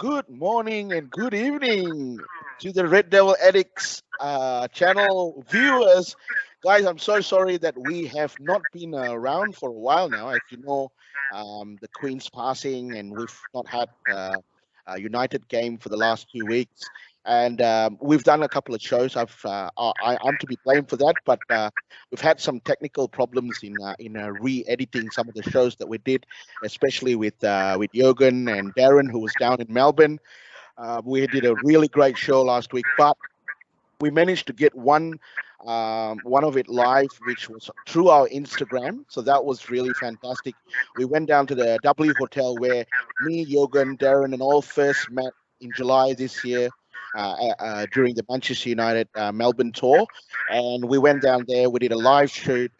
Good morning and good evening to the Red Devil Addicts channel viewers. Guys, I'm so sorry that we have not been around for a while now. As you know, the Queen's passing, and we've not had a United game for the last 2 weeks. And we've done a couple of shows. I'm to be blamed for that, but we've had some technical problems in re-editing some of the shows that we did, especially with Jürgen and Darren, who was down in Melbourne. We did a really great show last week, but we managed to get one of it live, which was through our Instagram. So that was really fantastic. We went down to the W Hotel where me, Jürgen, Darren, and all first met in July this year. During the Manchester United Melbourne tour, and we went down there. We did a live shoot.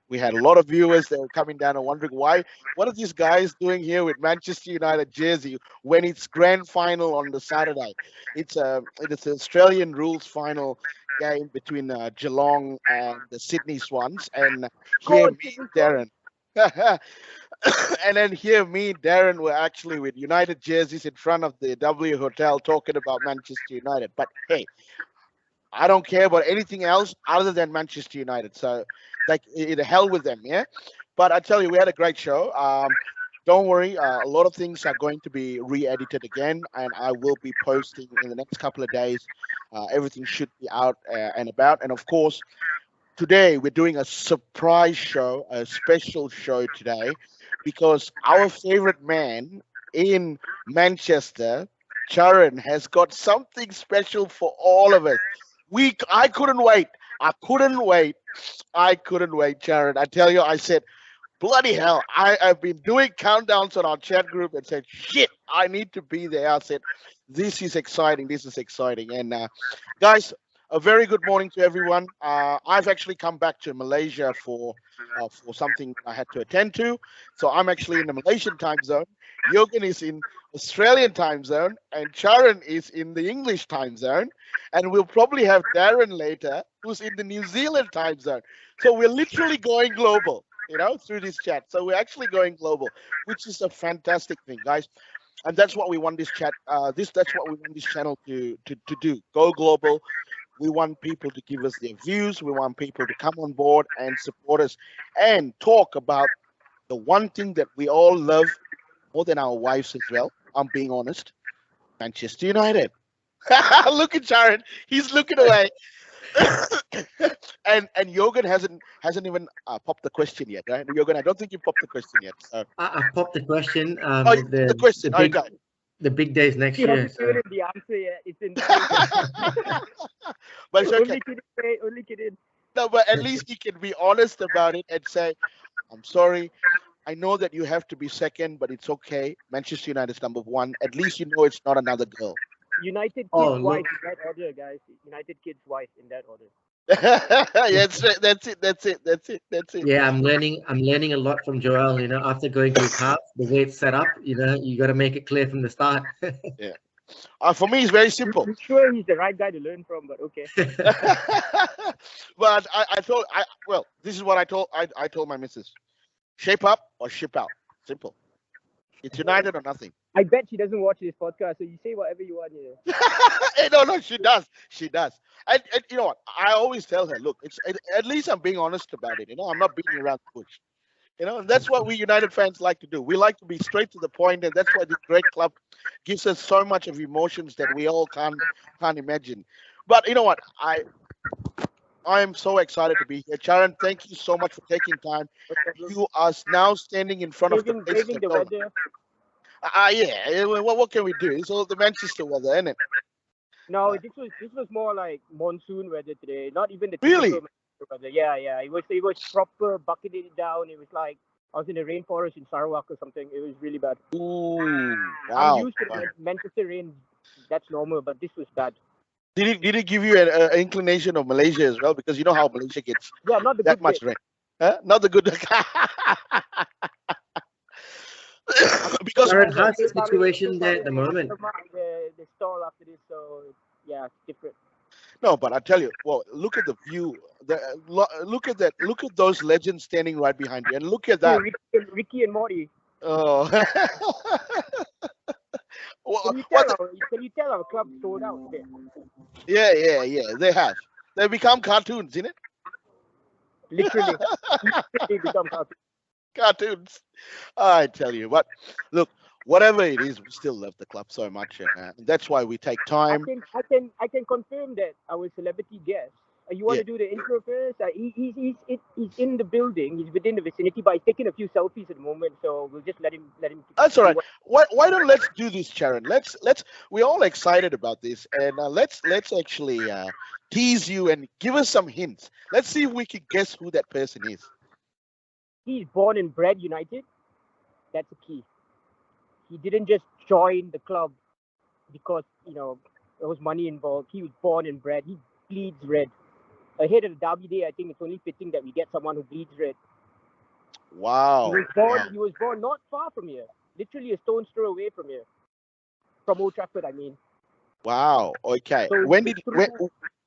We had a lot of viewers that were coming down and wondering what are these guys doing here with Manchester United jersey when it's grand final on the Saturday? It's an Australian rules final game between Geelong and the Sydney Swans, and here me, Darren. And then here, me and Darren were actually with United jerseys in front of the W Hotel talking about Manchester United. But hey, I don't care about anything else other than Manchester United. So, like, the hell with them, yeah. But I tell you, we had a great show. Don't worry, a lot of things are going to be re-edited again, and I will be posting in the next couple of days. Everything should be out and about, and of course, today we're doing a surprise show, a special show today, because our favorite man in Manchester, Charan, has got something special for all of us. I couldn't wait. I couldn't wait. I couldn't wait, Charan. I tell you, I said, bloody hell, I've been doing countdowns on our chat group and said, shit, I need to be there. I said, this is exciting. This is exciting. And guys, a very good morning to everyone. I've actually come back to Malaysia for something I had to attend to. So I'm actually in the Malaysian time zone. Jürgen is in Australian time zone, and Charan is in the English time zone. And we'll probably have Darren later, who's in the New Zealand time zone. So we're literally going global, through this chat. So we're actually going global, which is a fantastic thing, guys. And that's what we want this chat. That's what we want this channel to do. Go global. We want people to give us their views. We want people to come on board and support us and talk about the one thing that we all love more than our wives as well. I'm being honest. Manchester United. Look at Charan. He's looking away. and Jürgen hasn't even popped the question yet, right? Jürgen, I don't think you popped the question yet. So. I popped the question. The question. The big days next you year. So. The answer yet. It's in. But it's okay. Only kidding. No, but at least he can be honest about it and say, "I'm sorry. I know that you have to be second, but it's okay. Manchester United is number one. At least you know it's not another girl." United kids wife in that order, guys. United kids wife in that order. Yes, that's it. Yeah, I'm learning a lot from Joel. After going to his house, the way it's set up, you got to make it clear from the start. Yeah. For me, it's very simple. I'm sure he's the right guy to learn from, but okay. But this is what I told my missus: shape up or ship out. Simple. It's United or nothing. I bet she doesn't watch this podcast, so you say whatever you want here. No, she does. She does. And you know what? I always tell her, look, at least I'm being honest about it. I'm not beating around the bush. And that's what we United fans like to do. We like to be straight to the point, and that's why this great club gives us so much of emotions that we all can't imagine. But you know what? I am so excited to be here. Charan, thank you so much for taking time. You are now standing in front of the weather. Yeah. What can we do? It's all the Manchester weather, isn't it? No, this was more like monsoon weather today. Not even the really weather. Yeah. It was proper bucketed it down. It was like I was in the rainforest in Sarawak or something. It was really bad. Ooh, wow. I'm used to Manchester rain. That's normal, but this was bad. Did it give you an inclination of Malaysia as well? Because you know how Malaysia gets not the that much rain. Huh? Not the good. Because how's the situation there at the moment? The stall after this, so yeah, it's different. No, but I tell you, well, look at the view. Look at that. Look at those legends standing right behind you, and look at that. Ricky and Morty. Oh. Well, Can you tell our club sold out today? Yeah. They have. They become cartoons, isn't it? Literally, literally become cartoon. Cartoons. I tell you what. Look, whatever it is, we still love the club so much, and that's why we take time. I can confirm that our celebrity guest. You want Yeah, to do the intro first? He's in the building. He's within the vicinity, but he's taking a few selfies at the moment. So we'll just let him that's all do right. what. Why don't let's do this, Charan? Let's we're all excited about this, and let's actually tease you and give us some hints. Let's see if we can guess who that person is. He's born and bred United. That's the key. He didn't just join the club because there was money involved. He was born and bred. He bleeds red. Ahead of the Derby Day, I think it's only fitting that we get someone who bleeds red. Wow. Wow. He was born not far from here, literally a stone's throw away from here, from Old Trafford. I mean, Wow. Okay. so When did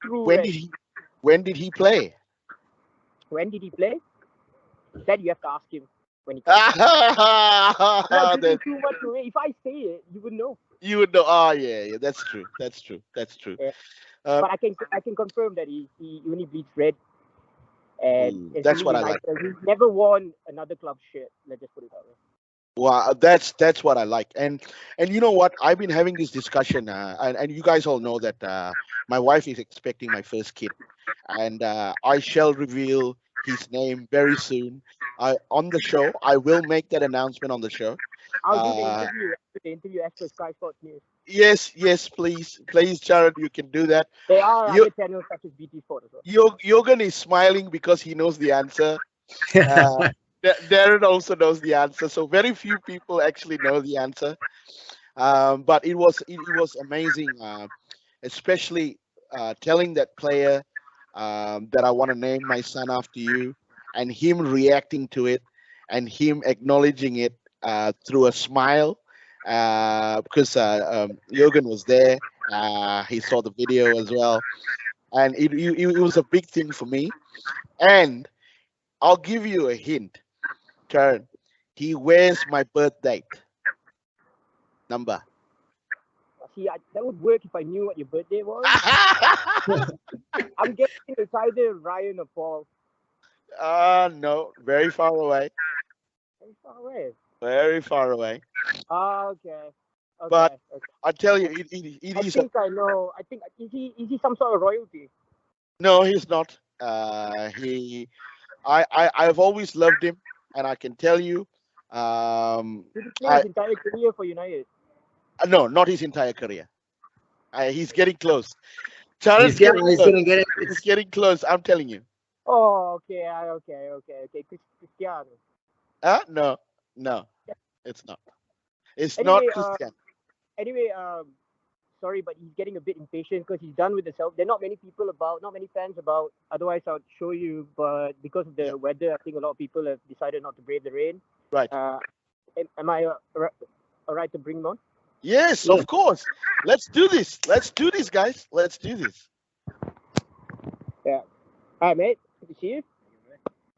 through when red. did he when did he play? When did he play? That you have to ask him when he comes. I'm not giving too much away. If I say it, you would know. You would know. Oh, yeah. That's true. That's true. That's true. Yeah. Um, But I can confirm that he only bleeds red, and it's that's only what I like. United. He never won another club shirt. Let's just put it that way. Well, that's what I like, and you know what? I've been having this discussion, and you guys all know that my wife is expecting my first kid, and I shall reveal his name very soon. On the show, I will make that announcement on the show. I'll do Uh, the interview as per Sky Sports News. yes, please, Jared, you can do that. There are You, other channels such as BT Sport as well. Jürgen is smiling because he knows the answer. Uh, Darren also knows the answer, so very few people actually know the answer. But it was amazing, especially telling that player that I want to name my son after you, and him reacting to it, and him acknowledging it through a smile, because Jürgen was there. He saw the video as well, and it was a big thing for me. And I'll give you a hint, Karen. He wears my birth date number. See, that would work if I knew what your birthday was. I'm guessing it's either Ryan or Paul. No, very far away. Very far away. Very far away. Okay. But Okay. I tell you, it I is. think I know. I think is he some sort of royalty? No, he's not. I've always loved him, and I can tell you, Did he play I his entire career for United? no, not his entire career. He's getting close. He's Charan's getting close. gonna get it. He's getting close. I'm telling you. Oh, okay. Cristiano. No, it's not. It's Anyway, not Christian. Anyway, sorry, but he's getting a bit impatient because he's done with the self. There are not many people about, not many fans about. Otherwise, I would show you. But because of the weather, I think a lot of people have decided not to brave the rain. Right. Am I all right to bring him on? Yes, of course. Let's do this. Let's do this, guys. Let's do this. Yeah. Hi, mate. Good to see you.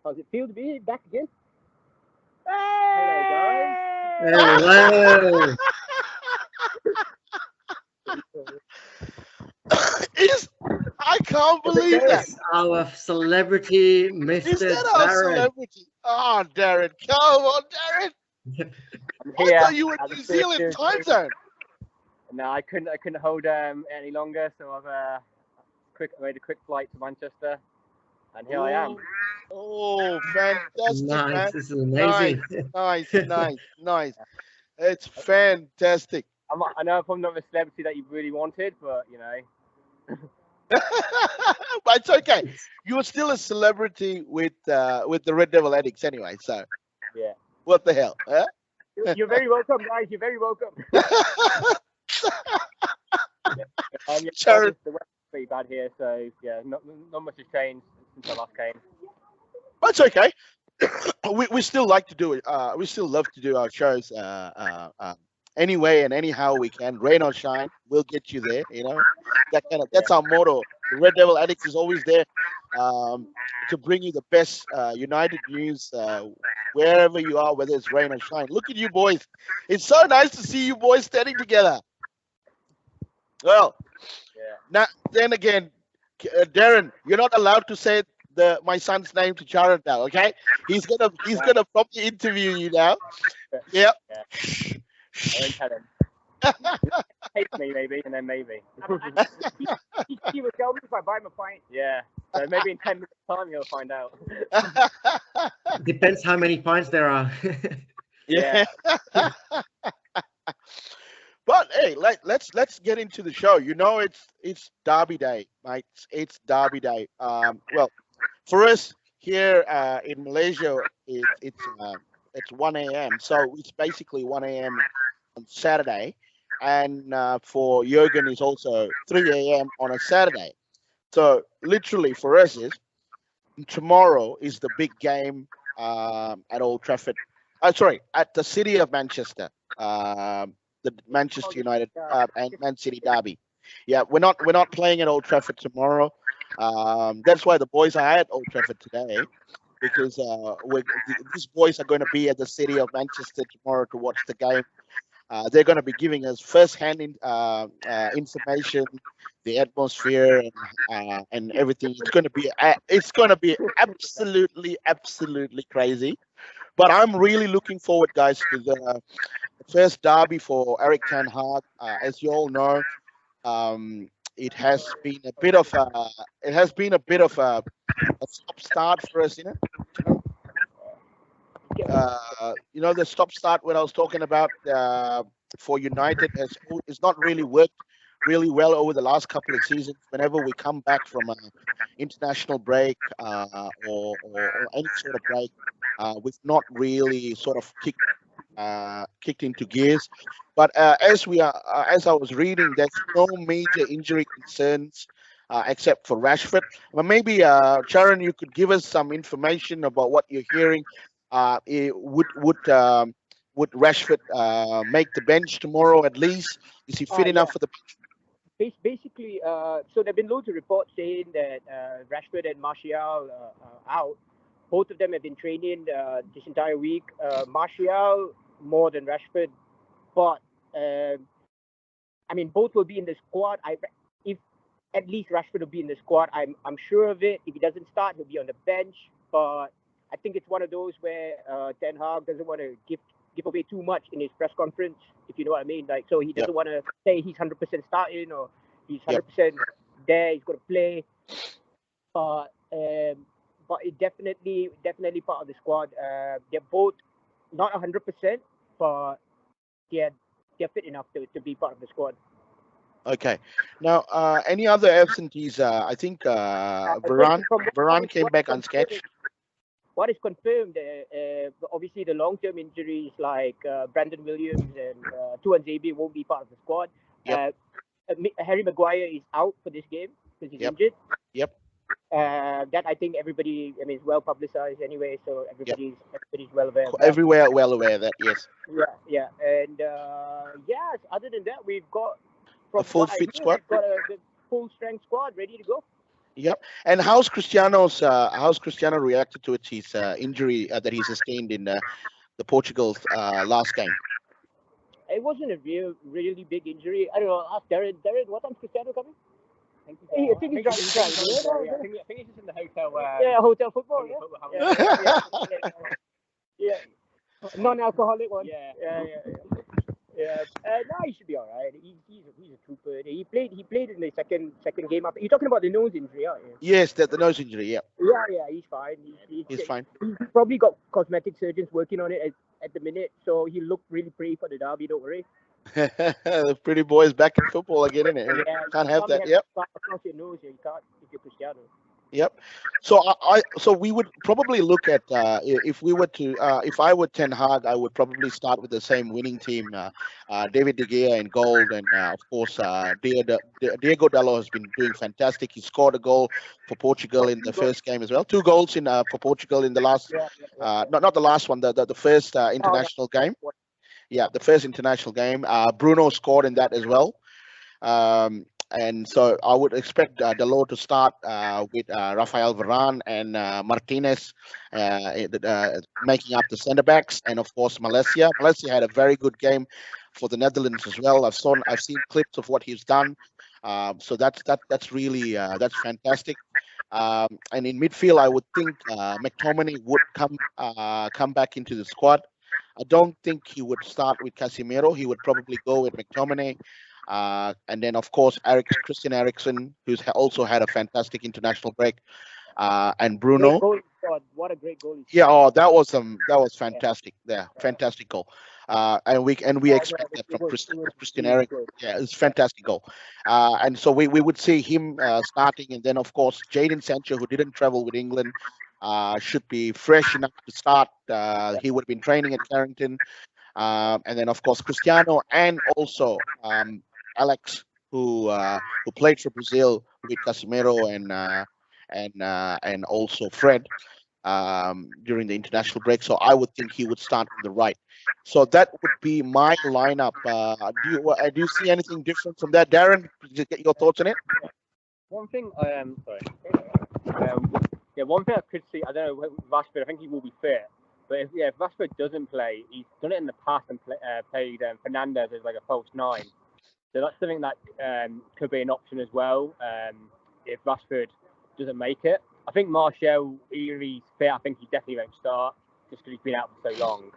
How's it feel to be back again? Hello, guys. I can't believe that. Our celebrity, Mr. Is that our Charan. celebrity? Oh, Darren. Come on, Darren. I thought you were in New Zealand time zone. No, I couldn't hold any longer, so I've made a quick flight to Manchester, and here I am. Oh, fantastic, Nice. man. This is amazing. Nice. It's fantastic. I know I'm probably not the celebrity that you really wanted, but you know. But it's okay. You're still a celebrity with the Red Devil Addicts anyway, so yeah. What the hell? Huh? You're very welcome, guys. You're very welcome. Charan. The weather's pretty bad here, so yeah, not much has changed since I last came. That's okay. we still like to do it. We still love to do our shows anyway and anyhow we can. Rain or shine, we'll get you there. You know, that's our motto. The Red Devil Addicts is always there to bring you the best United news wherever you are, whether it's rain or shine. Look at you boys. It's so nice to see you boys standing together. Well, Yeah. now then again, Darren, you're not allowed to say my son's name to Charan now. Okay, he's Right. gonna probably interview you now. Yeah. Yep. Yeah. I won't tell him. Hate me maybe, and then maybe. He will tell me if I buy him a pint. Yeah. So maybe in 10 minutes time you'll find out. Depends how many pints there are. Yeah. Yeah. But hey, let's get into the show. You know, it's Derby Day, mate. It's Derby Day. Well, for us here in Malaysia, it's 1 a.m. So it's basically 1 a.m. on Saturday, and for Jurgen is also 3 a.m. on a Saturday. So literally for us is tomorrow is the big game at Old Trafford. Sorry, at the city of Manchester. The Manchester United and Man City derby. Yeah, we're not playing at Old Trafford tomorrow. That's why the boys are at Old Trafford today because these boys are going to be at the city of Manchester tomorrow to watch the game. They're going to be giving us first-hand information, the atmosphere, and everything. It's going to be absolutely crazy. But I'm really looking forward, guys, to the first derby for Eric Ten Hag. As you all know, it has been a bit of a stop start for us, the stop start what I was talking about for United is not really worked really well over the last couple of seasons. Whenever we come back from an international break or any sort of break, we've not really sort of kicked into gears. But as I was reading, there's no major injury concerns except for Rashford. Well, maybe Charan, you could give us some information about what you're hearing. Would Rashford make the bench tomorrow at least? Is he fit Yeah. enough for the? Basically, so there have been loads of reports saying that Rashford and Martial are out. Both of them have been training this entire week. Martial more than Rashford, but I mean both will be in the squad. If at least Rashford will be in the squad, I'm sure of it. If he doesn't start, he'll be on the bench. But I think it's one of those where Ten Hag doesn't want to give away too much in his press conference, if you know what I mean. Like, so he doesn't want to say he's 100% starting or he's 100% there. He's going to play, but it definitely part of the squad. They're both not 100%, but they're fit enough to be part of the squad. Okay. Now, any other absentees? I think Varane came back unsketched. What is confirmed, obviously the long-term injuries like Brandon Williams and Tuan Zabi won't be part of the squad. Yep. Harry Maguire is out for this game because he's injured. Yep. That I think everybody, is well publicized anyway, so everybody's well aware. Everywhere well aware of that, yes. Yeah, and other than that, we've got a full fit squad. We've got a full strength squad ready to go. Yep. And how's Cristiano reacted to his injury that he sustained in the Portugal's last game? It wasn't a really big injury. I don't know. Ask Darren. Darren, what time's Cristiano coming? I think he's driving. I think he's just in the hotel. Hotel football. Yeah. Non-alcoholic one. Yeah. No, he should be all right. He's a trooper. He played in the second game after. You're talking about the nose injury, aren't you? Yes, the nose injury. Yeah. Yeah, he's fine. He's fine. He's probably got cosmetic surgeons working on it at the minute, so he looked really pretty for the derby. Don't worry. The pretty boys back in football again, isn't it? Yeah, can't have that. Yep. Across your nose, you can't if you're Cristiano. Yep. So we would probably look at if I were Ten Hag, I would probably start with the same winning team. David De Gea in goal, and of course Diego Dalot has been doing fantastic. He scored a goal for Portugal in the first game as well. 2 goals for Portugal in the last, not the last one, the first international game. Yeah, the first international game. Bruno scored in that as well. And so I would expect Dalot to start with Rafael Varane and Martinez making up the centre backs, and of course Malaysia. Malaysia had a very good game for the Netherlands as well. I've seen clips of what he's done. So that's really that's fantastic. And in midfield, I would think McTominay would come back into the squad. I don't think he would start with Casemiro. He would probably go with McTominay. And then, of course, Christian Eriksen, who's also had a fantastic international break, and Great Bruno. goal he scored. What a great goal he Yeah, scored. that was fantastic. Yeah, fantastic goal. And we Yeah, expect that from it was Christian really Eriksen. good. Yeah, it's a fantastic goal. And so we would see him starting, and then of course Jadon Sancho, who didn't travel with England, should be fresh enough to start. He would have been training at Carrington. And then of course Cristiano and also Alex, who played for Brazil with Casemiro and also Fred during the international break. So I would think he would start on the right. So that would be my lineup. Do you see anything different from that, Darren? Did you get your thoughts on it? One thing I am one thing I could see. I don't know Rashford. I think he will be fit. But if Rashford doesn't play, he's done it in the past and played Fernandes as like a false nine. So that's something that could be an option as well if Rashford doesn't make it. I think Martial, even if he's fit, I think he definitely won't start just because he's been out for so long.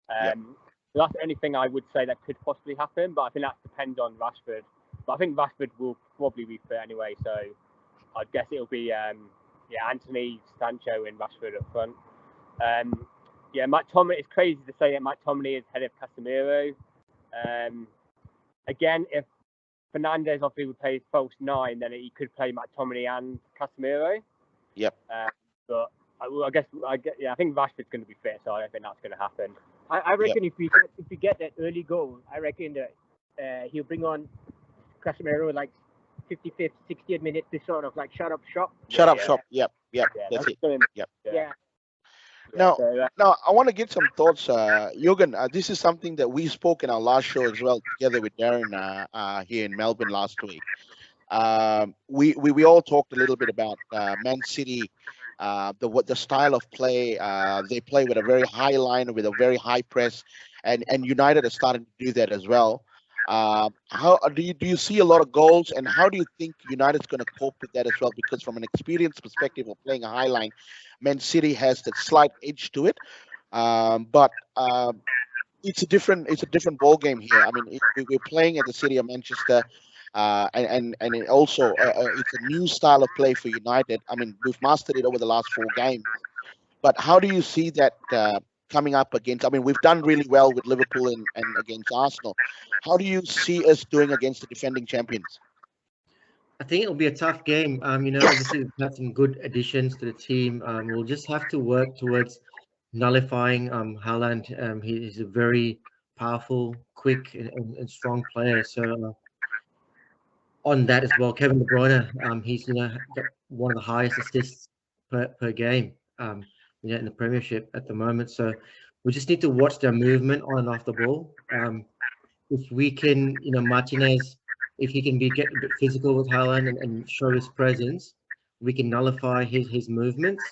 So that's the only thing I would say that could possibly happen, but I think that depends on Rashford. But I think Rashford will probably be fit anyway, so I guess it'll be Anthony, Sancho, and Rashford up front. Matt Tomlin. It's crazy to say that Matt Tomlin is head of Casemiro. Again, if Fernandes obviously would play false nine, then he could play Matt Tomlin and Casemiro. Yep. But I think Rashford's going to be fit, so I don't think that's going to happen. I reckon if we get that early goal, I reckon that he'll bring on Casemiro like 55th, 60th minute to sort of like shut up shop. Shop. Yep. Yeah, That's it. Yep. Yeah. Now, I want to get some thoughts, Jürgen. This is something that we spoke in our last show as well, together with Darren here in Melbourne last week. We all talked a little bit about Man City, the style of play. They play with a very high line, with a very high press, and United are starting to do that as well. How do you see a lot of goals, and how do you think United's going to cope with that as well? Because from an experience perspective of playing a high line, Man City has that slight edge to it, but it's a different ball game here. I mean, we're playing at the city of Manchester. And it also it's a new style of play for United. I mean, we've mastered it over the last 4 games. But how do you see that coming up against? I mean, we've done really well with Liverpool and against Arsenal. How do you see us doing against the defending champions? I think it'll be a tough game. Obviously we've had some good additions to the team. We'll just have to work towards nullifying Haaland. He's a very powerful, quick, and strong player. So on that as well, Kevin De Bruyne, he's got one of the highest assists per game, in the Premiership at the moment. So we just need to watch their movement on and off the ball. If we can, Martinez, if he can get a bit physical with Haaland and show his presence, we can nullify his movements.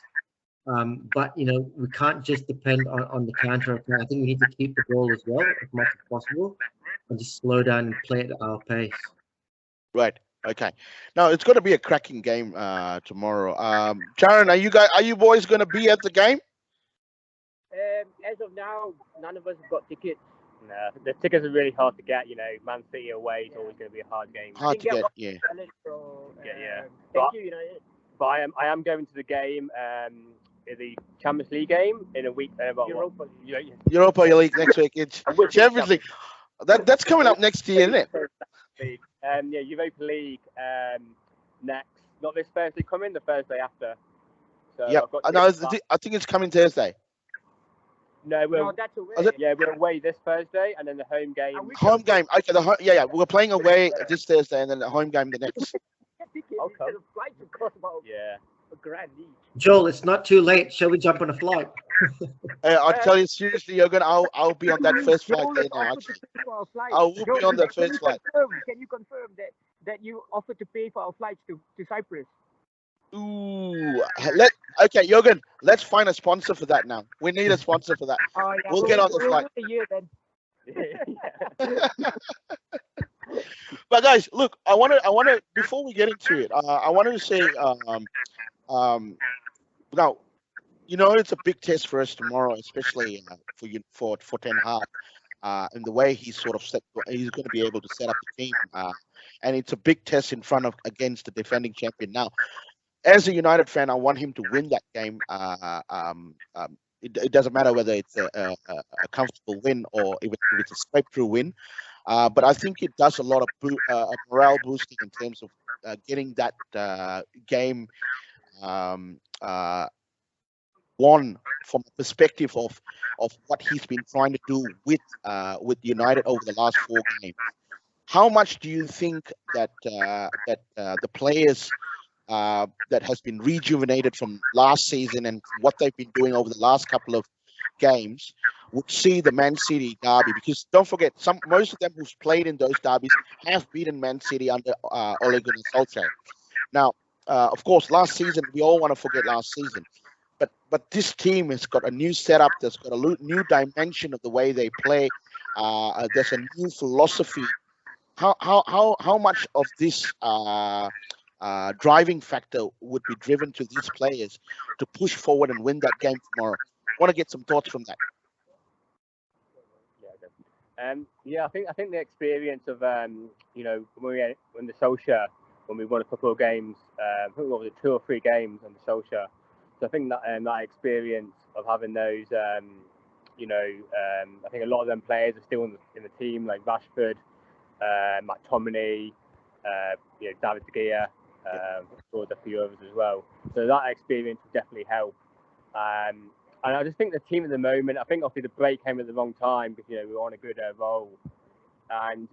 But we can't just depend on the counter attack. I think we need to keep the ball as well as much as possible, and just slow down and play at our pace. Right. Okay. Now it's going to be a cracking game tomorrow. Charan, are you boys going to be at the game? As of now, none of us have got tickets. No, the tickets are really hard to get. Man City away is always going to be a hard game. Hard to get, yeah. So, But- thank you, United. But I am going to the game, the Champions League game in a week. Europa League. Europa League next week. It's Champions League. That's coming up next year, isn't it? Europa League next, not this Thursday coming, the Thursday after. So Yeah. I've got I think it's coming Thursday. No, No, that's away. Is it? Yeah, we're away this Thursday, and then the home game. Home game. Okay. We're playing away this Thursday, and then the home game the next. Tickets. Okay. The flights will cost about Yeah. $1,000 each. Joel, it's not too late. Shall we jump on a flight? I'll tell you seriously, Jürgen, I'll be on that first flight Joel there has now. offered Actually, to pay for our flights. I will be Joel, on the can first you flight. Can you confirm that you offered to pay for our flights to Cyprus? Ooh. Okay, Jürgen, let's find a sponsor for that now. We need a sponsor for that. Oh, yeah, We'll get on the we'll flight. wait a year then. But guys, look, I want to, before we get into it, I wanted to say, um, now, it's a big test for us tomorrow, especially for Ten Hag, and the way he's going to be able to set up the team, and it's a big test in front of against the defending champion. Now, as a United fan, I want him to win that game. It doesn't matter whether it's a comfortable win or if it's a straight through win. But I think it does a lot of morale boosting in terms of getting that game um, uh, won from the perspective of what he's been trying to do with United over the last 4 games. How much do you think that the players that has been rejuvenated from last season and what they've been doing over the last couple of games would see the Man City derby? Because don't forget, most of them who've played in those derbies have beaten Man City under Ole Gunnar Solskjaer. Now, of course, last season, we all want to forget last season, but this team has got a new setup. There's got a new dimension of the way they play. There's a new philosophy. How much of this driving factor would be driven to these players to push forward and win that game tomorrow? I want to get some thoughts from that. Yeah, I think the experience of when the Solskjaer, when we won a couple of games, I think what was it, 2 or 3 games on the Solskjaer. So I think that that experience of having those, I think a lot of them players are still in the team, like Rashford, McTominay, David De Gea, a few others as well. So that experience would definitely help. And I just think the team at the moment, I think obviously the break came at the wrong time because we were on a good roll, and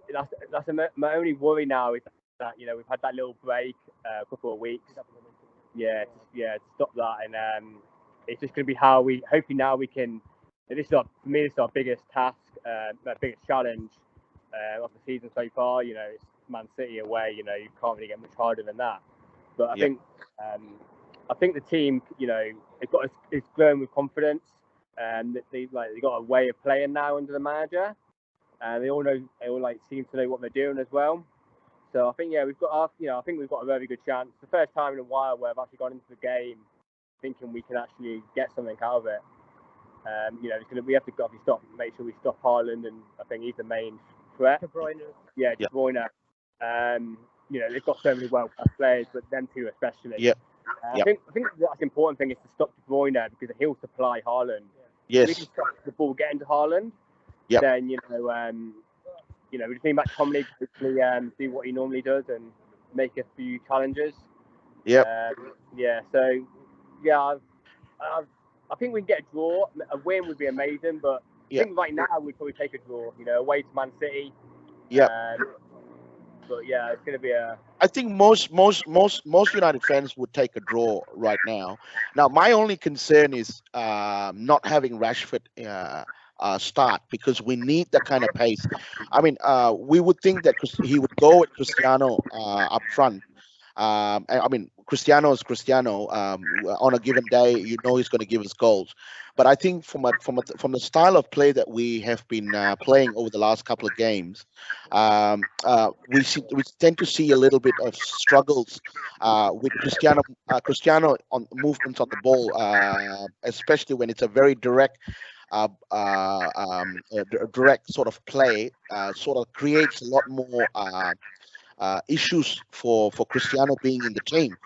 that's my only worry now is that we've had that little break, a couple of weeks. To stop that, and it's just going to be how hopefully now we can. This is for me, this is our biggest task, our biggest challenge of the season so far. It's Man City away. You can't really get much harder than that. But I think the team, it's growing with confidence, and they've got a way of playing now under the manager, and they all seem to know what they're doing as well. So I think we've got I think we've got a very good chance. The first time in a while where I've actually gone into the game thinking we can actually get something out of it. We have to make sure we stop Haaland, and I think he's the main threat. De Bruyne. Yeah, De Bruyne. They've got so many world-class players, but them two especially. Yeah. I think the important thing is to stop De Bruyne because he'll supply Haaland. Yes. If we can stop the ball getting to Haaland, Yep. then we just need McTominay to quickly do what he normally does and make a few challenges. Yeah. So I think we can get a draw. A win would be amazing, but I think right now we'd probably take a draw. Away to Man City. Yeah. But it's going to be a. I think most United fans would take a draw right now. Now, my only concern is not having Rashford start, because we need that kind of pace. I mean, we would think that he would go with Cristiano up front. I mean, Cristiano is Cristiano. On a given day, he's going to give us goals. But I think from the style of play that we have been playing over the last couple of games, we tend to see a little bit of struggles with Cristiano on movements on the ball, especially when it's a very direct sort of play. Sort of creates a lot more issues for Cristiano being in the team.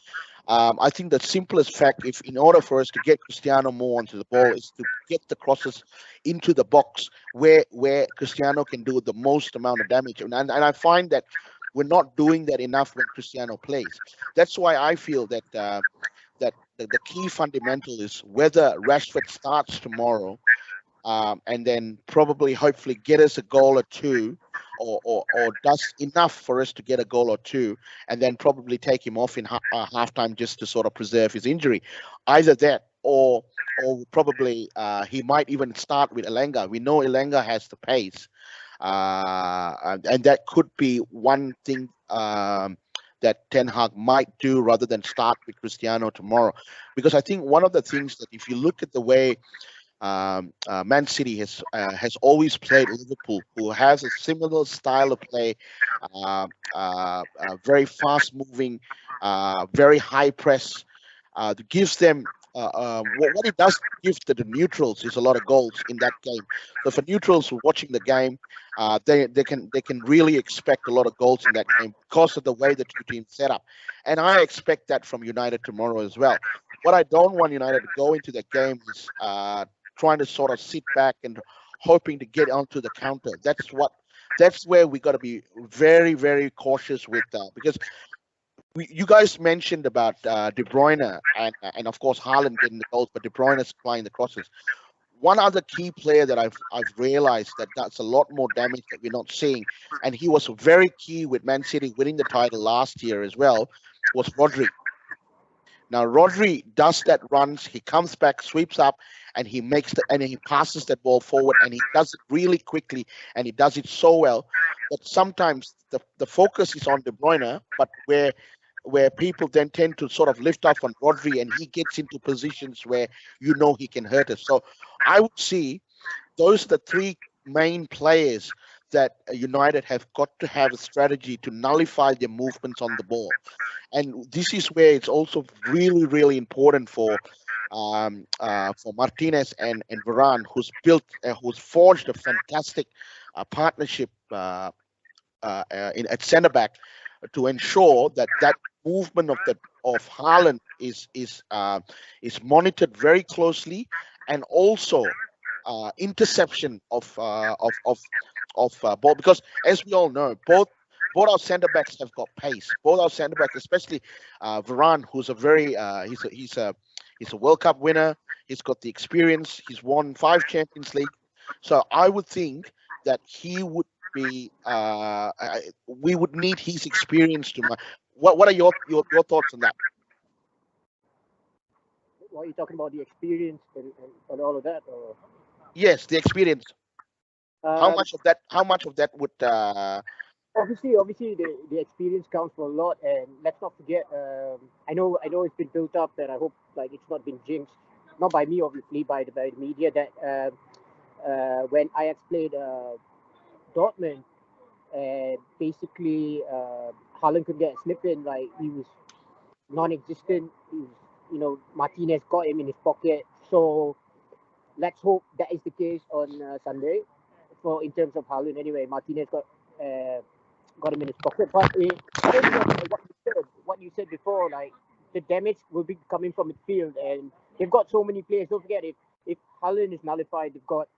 I think the simplest fact, if in order for us to get Cristiano more onto the ball, is to get the crosses into the box where Cristiano can do the most amount of damage. And I find that we're not doing that enough when Cristiano plays. That's why I feel that the key fundamental is whether Rashford starts tomorrow, and then probably hopefully get us a goal or two, or does enough for us to get a goal or two, and then probably take him off in halftime just to sort of preserve his injury. Either that, or probably he might even start with Elanga. We know Elanga has the pace, and that could be one thing that Ten Hag might do rather than start with Cristiano tomorrow. Because I think one of the things that if you look at the way Man City has always played Liverpool, who has a similar style of play, very fast moving, very high press. That gives them what it does give to the neutrals is a lot of goals in that game. So for neutrals who are watching the game, they can really expect a lot of goals in that game because of the way the two teams set up, and I expect that from United tomorrow as well. What I don't want United to go into the game is trying to sort of sit back and hoping to get onto the counter. That's where we got to be very very cautious with because you guys mentioned about De Bruyne and of course Haaland getting the goals, but De Bruyne supplying the crosses. One other key player that I've realized that does a lot more damage that we're not seeing, and he was very key with Man City winning the title last year as well, was Rodri. Now Rodri does that runs, he comes back, sweeps up, and he passes that ball forward, and he does it really quickly, and he does it so well that sometimes the focus is on De Bruyne, but where people then tend to sort of lift off on Rodri, and he gets into positions where he can hurt us. So I would see those are the three main players that United have got to have a strategy to nullify their movements on the ball. And this is where it's also really, really important for Martinez and Varane, who's forged a fantastic partnership at centre back to ensure that movement of Haaland is monitored very closely, and also interception of ball, because as we all know, both our centre backs have got pace. Both our centre backs, especially Varane, who's a very he's a World Cup winner. He's got the experience. He's won 5 Champions League. So I would think that he would be. We would need his experience to. What are your thoughts on that? What are you talking about? The experience and all of that, or Yes, the experience. How um, much of that? How much of that would? obviously the experience counts for a lot, and let's not forget. I know it's been built up, and I hope like it's not been jinxed, not by me obviously, by the media that when Ajax played Dortmund, and basically Haaland could get a slip in, like he was non-existent. He was, Martinez got him in his pocket. So let's hope that is the case on Sunday. For in terms of Haaland, anyway, Martinez got him in his pocket. But in terms of what you said before, like the damage will be coming from midfield, and they've got so many players. Don't forget, if Haaland is nullified, they've got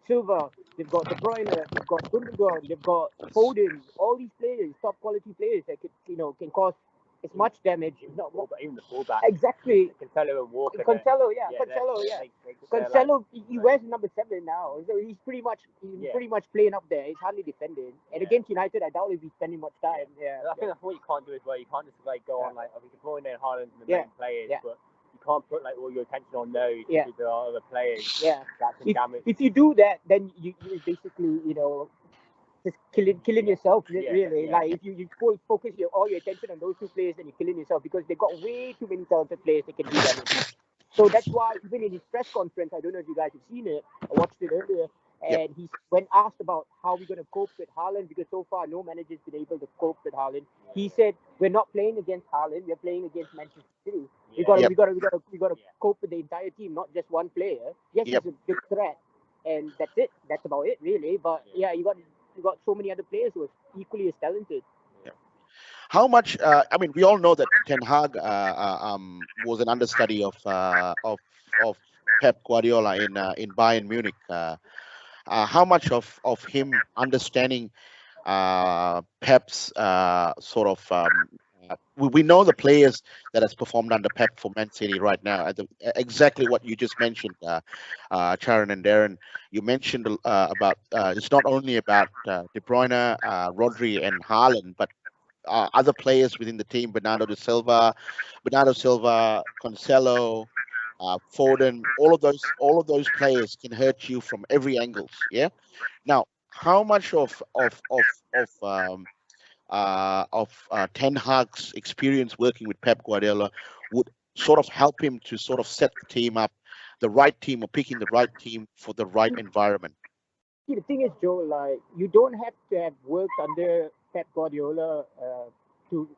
Silva, they've got De Bruyne, they've got Gundogan, they've got Foden. All these players, top quality players that can cause as much damage, if not more. But even the fullback, Exactly. Cancelo and Walker. Cancelo, yeah, Yeah, Cancelo, yeah. they're Cancelo, he wears number 7 now. So he's Yeah. pretty much playing up there. He's hardly defending. And Yeah. against United, I doubt if he's spending much time. Yeah. I think that's what you can't do as well. You can't just like go Yeah. on like obviously throwing in Haaland and the Yeah. main players, Yeah. but you can't put like all your attention on those Yeah. because there are other players Yeah. that can damage. If you do that, then you basically, just killing yourself, Yeah, really. yeah. Like if you focus all your attention on those two players, then you're killing yourself because they've got way too many talented players that can do damage. So that's why even in his press conference, I don't know if you guys have seen it. I watched it earlier, Yep. and when asked about how we're going to cope with Haaland, because so far no manager's been able to cope with Haaland, he said we're not playing against Haaland, we're playing against Manchester City. We got to Yep. we got to cope with the entire team, not just one player. Yes, Yep. he's a big threat, and that's it. That's about it, really. But yeah, you got so many other players who are equally as talented. How much? I mean, we all know that Ten Hag was an understudy of Pep Guardiola in Bayern Munich. How much of him understanding Pep's sort of we know the players that has performed under Pep for Man City right now. Exactly what you just mentioned, Charan and Darren. You mentioned about it's not only about De Bruyne, Rodri, and Haaland, but other players within the team: Bernardo Silva, Cancelo, Foden. All of those players can hurt you from every angles. Yeah. Now, how much of Ten Hag's experience working with Pep Guardiola would sort of help him to sort of set the team up the right team or picking the right team for the right environment. See, the thing is, Joe, like you don't have to have worked under Pep Guardiola to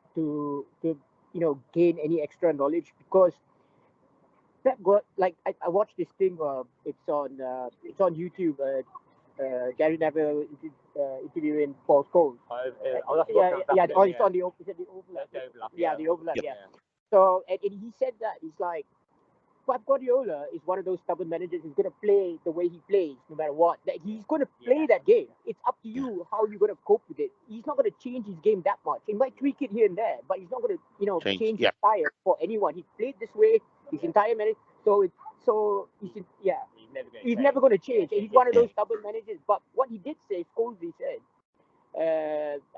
gain any extra knowledge because Pep got like I watched this thing. It's on YouTube. Gary Neville interviewing Paul Scholes. It's on the is it the overlap? The overlap. Yep. Yeah. So and he said that he's like Pep Guardiola is one of those stubborn managers who's going to play the way he plays no matter what. That he's going to play that game. It's up to you how you're going to cope with it. He's not going to change his game that much. He might tweak it here and there, but he's not going to change his style for anyone. He played this way his entire manage. So he's never going to change. He's one of those stubborn managers. But what he did say, Scholesy said,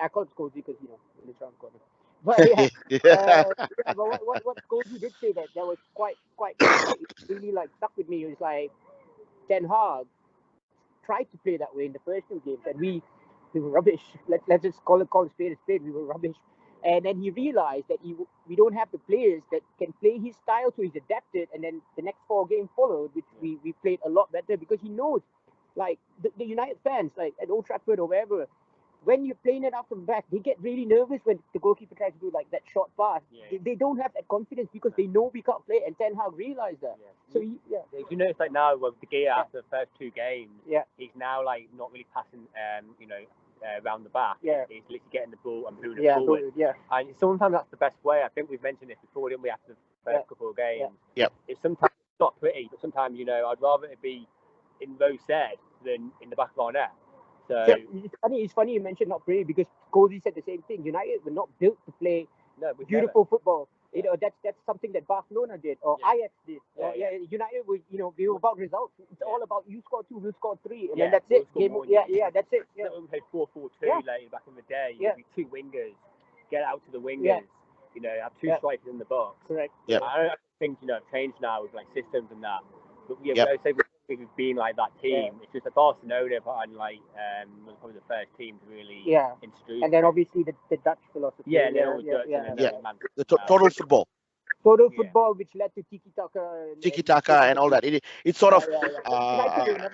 I call it Scholesy because in the round corner. But but what Scholesy did say that was quite really like stuck with me. It was like Ten Hag tried to play that way in the first two games, and we were rubbish. Let's just call a spade a spade. We were rubbish. And then he realized that we don't have the players that can play his style, so he's adapted. And then the next 4 games followed, which we played a lot better because he knows, like the United fans, like at Old Trafford or wherever, when you're playing it out from back, they get really nervous when the goalkeeper tries to do like that short pass. Yeah. They don't have that confidence because they know we can't play, and Ten Hag realized that. Yeah. So you notice like now with the gear after the first 2 games, he's now like not really passing, around the back. Yeah. He's literally getting the ball and moving it forward. Yeah. And sometimes that's the best way. I think we've mentioned this before, didn't we, after the first couple of games? Yeah. It's sometimes not pretty, but sometimes I'd rather it be in low set than in the back of our net. So it's funny you mentioned not pretty because Cody said the same thing. United were not built to play beautiful football. That's something that Barcelona did or Ajax did. United was we were about results. It's all about you score 2, we'll score 3, and then that's it. That's it. Yeah. We played 4-4-2 later back in the day. Yeah. 2 wingers, get out to the wingers. Have 2 strikers in the box. Correct. Yeah. I think changed now with like systems and that. But I say we've been like that team. It's just a Barcelona, but was probably the first team to really introduce. And then obviously the Dutch philosophy. The total football. Total football, which led to tiki taka and all that. It's sort of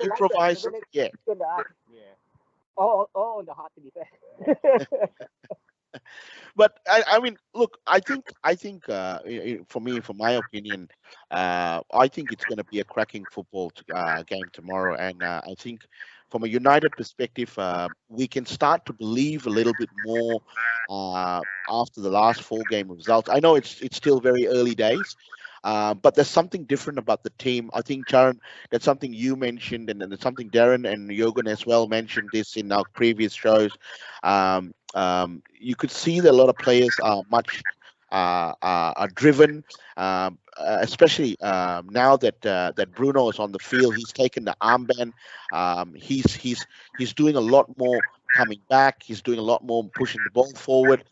improvised. All on the heart, to be fair. But I mean, look, I think for me, for my opinion, I think it's going to be a cracking football game tomorrow, and I think from a United perspective, we can start to believe a little bit more after the last 4 game results. I know it's still very early days, but there's something different about the team. I think, Charan, that's something you mentioned, and it's something Darren and Jürgen as well mentioned this in our previous shows. You could see that a lot of players are much are driven, especially now that Bruno is on the field. He's taken the armband. He's doing a lot more coming back. He's doing a lot more pushing the ball forward,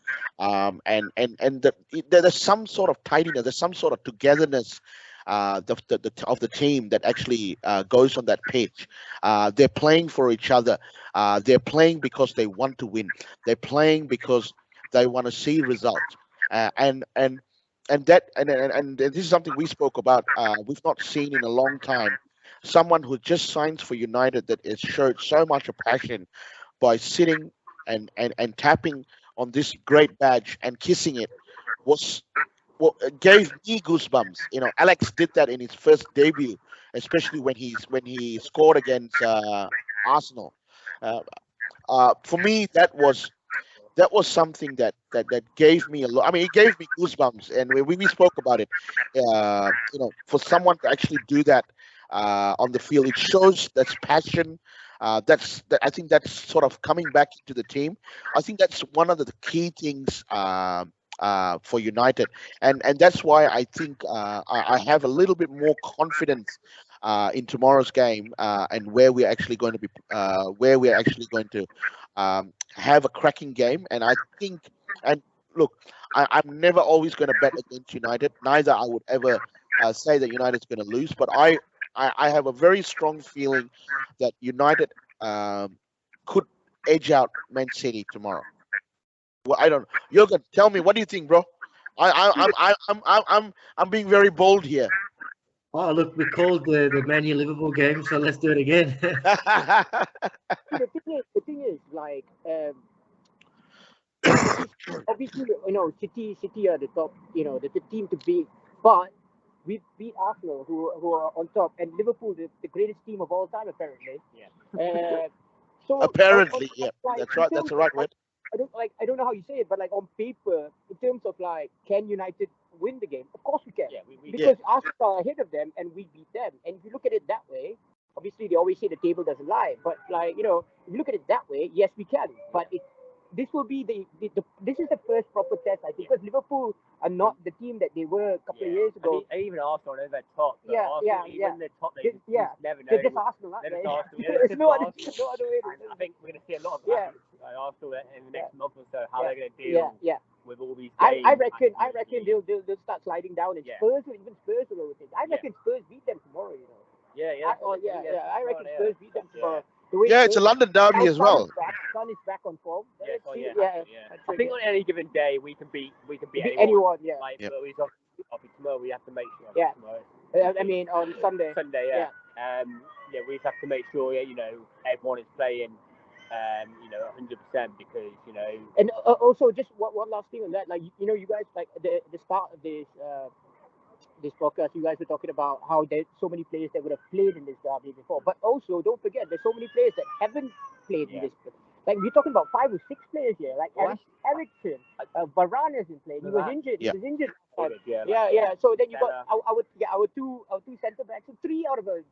there's some sort of tidiness. There's some sort of togetherness of the team that actually goes on that pitch. They're playing for each other. They're playing because they want to win. They're playing because they want to see results. And this is something we spoke about. We've not seen in a long time. Someone who just signs for United that has showed so much of passion by sitting and tapping on this great badge and kissing it was what gave me goosebumps. Alex did that in his first debut, especially when he scored against Arsenal. For me, that was something that gave me a lot. I mean, it gave me goosebumps, and we spoke about it. For someone to actually do that on the field, it shows that's passion. I think that's sort of coming back into the team. I think that's one of the key things for United, and that's why I think I have a little bit more confidence in tomorrow's game and where we're actually going to have a cracking game. And I think, and look, I'm never always going to bet against United. Neither I would ever say that United's going to lose, but I have a very strong feeling that United could edge out Man City tomorrow. Well, I don't know. Jürgen, tell me, what do you think, bro? I'm being very bold here. Oh, look, we called the Man U Liverpool game, so let's do it again. See, the thing is, like, obviously, City are the top, the team to beat, but we beat Arsenal, who are on top, and Liverpool, the greatest team of all time, apparently. Yeah. So Apparently, yeah, like, that's in right. That's terms the of, right like, word. I don't know how you say it, but like on paper, in terms of like, can United win the game? Of course we can, Yeah, we because Arsenal are ahead of them and we beat them. And if you look at it that way, obviously they always say the table doesn't lie, but like, if you look at it that way, yes we can. But this will be this is the first proper test, I think, because Liverpool are not the team that they were a couple of years ago. And even Arsenal, I know they're top. But Yeah, Arsenal, yeah, even the top, they Just- yeah. never know. They're just Arsenal, aren't They're they? just Arsenal. Yeah, There's they're no just other way to And I think we're going to see a lot of Yeah. Arsenal in the next month or so. How Yeah. they're going to deal Yeah. with all these I games. reckon they'll start sliding down, and Yeah. Spurs will overtake. I reckon Spurs beat them tomorrow. Yeah, I reckon yeah. Spurs beat them Yeah. tomorrow. The way Yeah, it's a London derby as well. Son is back on form. Yeah, Let's so, see. yeah. I think on any given day we can beat Beat anyone. anyone. Yeah. Like, Yep. but we obviously tomorrow we have to make sure. Yeah. Tomorrow. I mean, on Sunday. Sunday, yeah. We just have to make sure, everyone is playing, 100% because, And also, just one last thing on that, like, you guys, like, the start of this podcast, you guys were talking about how there's so many players that would have played in this derby before, but also don't forget there's so many players that haven't played in this. Like, we're talking about 5 or 6 players here, like Ericsson, Varane hasn't played. He was injured. Yeah. He was injured. Yeah. So then you got our two centre backs. So 3 out of 4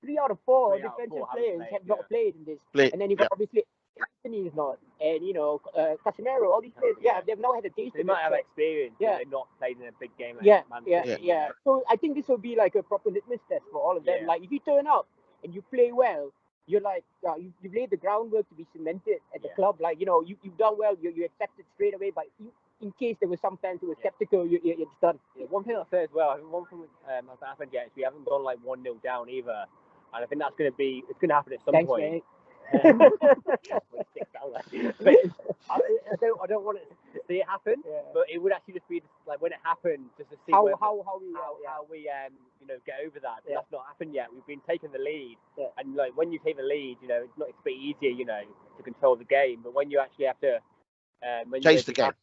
3 out of 4 defensive haven't players played, have not played in this. Play. And then you got obviously Anthony is not, and Casemiro, all these players, they've now had a taste. They might have experience, Yeah. but they've not played in a big game like Yeah, Man yeah, City. yeah. So I think this will be like a proper litmus test for all of them. Yeah. Like, if you turn up and you play well, you're like, you've laid the groundwork to be cemented at the club. Like, you've done well, you accept it straight away. But in case there was some fans who were skeptical, it's done. Yeah, one thing I'll say as well, I think one thing that hasn't happened yet is we haven't gone like 1-0 down either. And I think that's going to happen at some Thanks, point. mate. But I don't want to see it happen, but it would actually just be like when it happens, just to see how we get over that. But that's not happened yet. We've been taking the lead, and like when you take the lead, it's a bit easier, to control the game. But when you actually have to Change the game.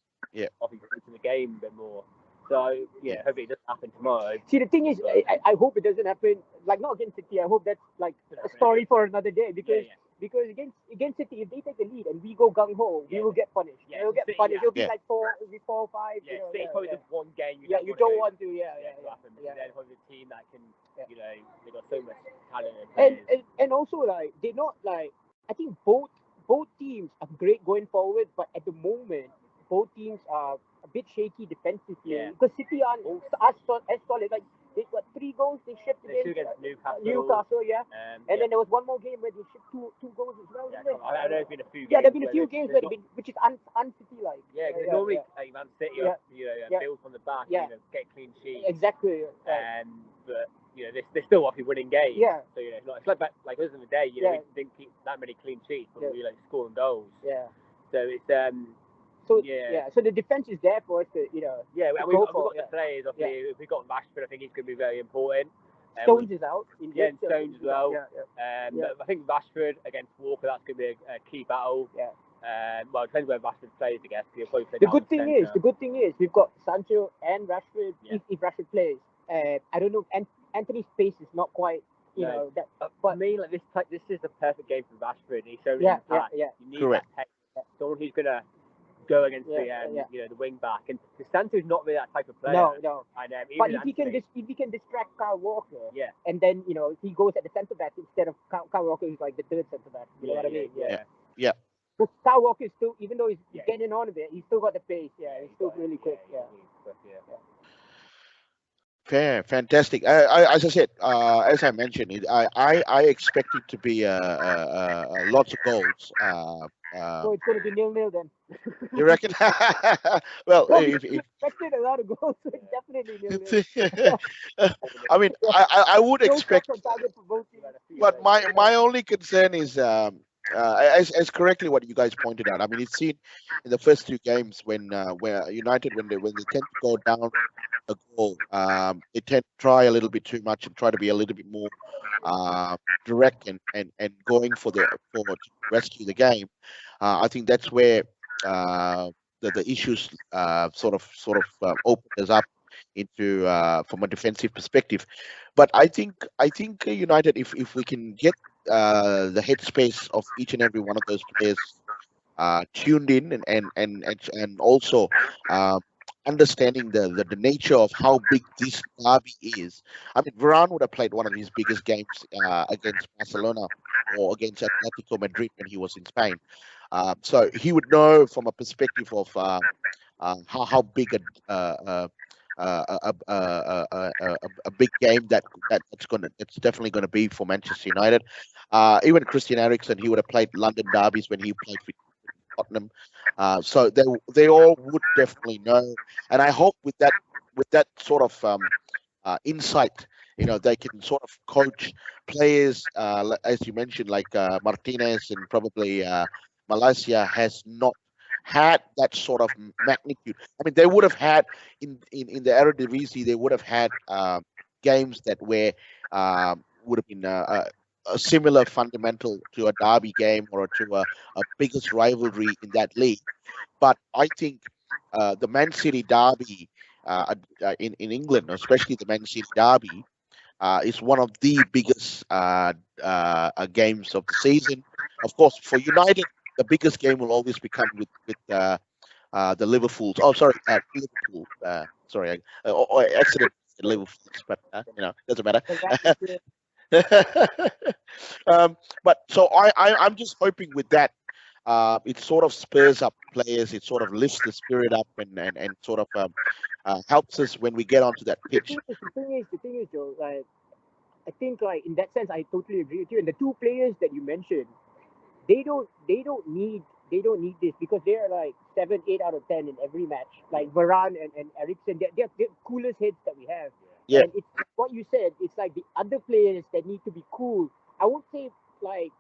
obviously into the game a bit more. So hopefully it doesn't happen tomorrow. See, the thing is, I hope it doesn't happen. Like, not against City. I hope that's like a story for another day, because against City, if they take the lead and we go gung ho, we will get punished. Yeah, We'll get City, punished. It'll be Yeah. like 4 or 5. Yeah, City probably the one game you You don't want to. happen. They're probably the team that can, they've got so much talent. And also, like, they're not like, I think both teams are great going forward, but at the moment both teams are a bit shaky defensively. Yeah. Because City aren't as solid. Like, they got 3 goals they shipped against Newcastle. And then there was one more game where they shipped two goals as well. I know there's been a few games. Yeah, there've been a few games which is un-City like. Yeah, because normally like Man City, build from the back, get clean sheets. Exactly. But they're still obviously winning games. Yeah. So it's like like other than the day, we didn't keep that many clean sheets, but we scoring goals. Yeah. So it's So the defense is there for us to we've got the players. Obviously, if we got Rashford, I think he's going to be very important. Stones is out. And Stones as well. But I think Rashford against Walker, that's going to be a key battle. Yeah. Well, it depends where Rashford plays, I guess. He'll probably play The good thing is we've got Sancho and Rashford. Yeah. If Rashford plays, I don't know. Anthony's pace is not quite. You know that. But for me, like this is the perfect game for Rashford. He's so impact. You need Correct. that pace. Someone who's going to go against the wing back, and Sancho's not really that type of player. No. And, But if he can distract Kyle Walker, and then he goes at the centre back instead of Kyle Walker, who's like the third centre back. You know what I mean? Yeah. But Kyle Walker is still, even though he's getting on a bit, he's still got the pace. He's still really quick. Fair, fantastic. As I said, as I mentioned, I expect it to be lots of goals. So it's going to be 0-0 then. You reckon? Well, No, if we expected a lot of goals, so it's definitely 0-0. I mean, I would No expect, shots on target for both teams. but my only concern is as correctly what you guys pointed out. I mean, it's seen in the first two games when where United when they tend to go down a goal, they tend to try a little bit too much and try to be a little bit more direct and going for to rescue the game. I think that's where the issues opened us up into from a defensive perspective. But I think United, if we can get the headspace of each and every one of those players tuned in and also uh, understanding the nature of how big this derby is. I mean, Varane would have played one of his biggest games against Barcelona or against Atletico Madrid when he was in Spain. So he would know from a perspective of how big a big game that's definitely gonna be for Manchester United. Even Christian Eriksen, he would have played London derbies when he played for Tottenham. So they all would definitely know, and I hope with that sort of insight, they can sort of coach players, as you mentioned, like Martinez and probably Malaysia has not had that sort of magnitude. I mean, they would have had in the Eredivisie, they would have had games that were would have been a similar fundamental to a derby game or to a biggest rivalry in that league. But I think the Man City derby in England, especially the Man City derby, is one of the biggest games of the season. Of course, for United, the biggest game will always become with the Liverpool's. Oh, sorry, Liverpool. Sorry, or accident Liverpool, but doesn't matter. But so I'm just hoping with that, it sort of spurs up players. It sort of lifts the spirit up and sort of helps us when we get onto that pitch. The thing is, Joe, like, I think, like, in that sense, I totally agree with you. And the two players that you mentioned, they don't need this because they're like 7, 8 out of 10 in every match. Like Varane and Ericsson, they're coolest heads that we have. Yeah. And it's what you said. It's like the other players that need to be cool. I won't say like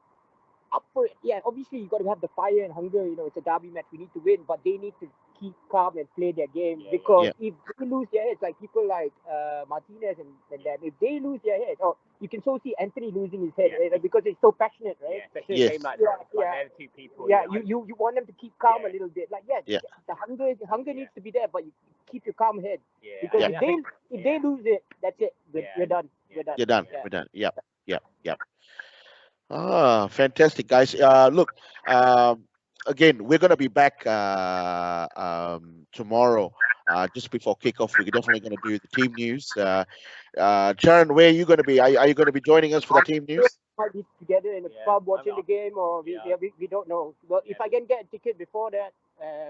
up for it. Yeah, obviously you got to have the fire and hunger. It's a derby match. We need to win, but they need to keep calm and play their game because if they lose their heads, like people like Martinez and them, if they lose their head, or you can so see Anthony losing his head because he's so passionate, right? Yeah, especially a game like that. They're two people. Yeah, you want them to keep calm a little bit. Like the hunger needs to be there, but you keep your calm head because if they lose it, that's it. We're done. We're done. You're done. We're done. Yep. Ah, fantastic, guys. Look, again, we're going to be back tomorrow, just before kickoff. We're definitely going to do the team news. Charan, where are you going to be? Are you going to be joining us for the team news? Might be together in the pub watching the game, or we don't know. Well, if I can get a ticket before that,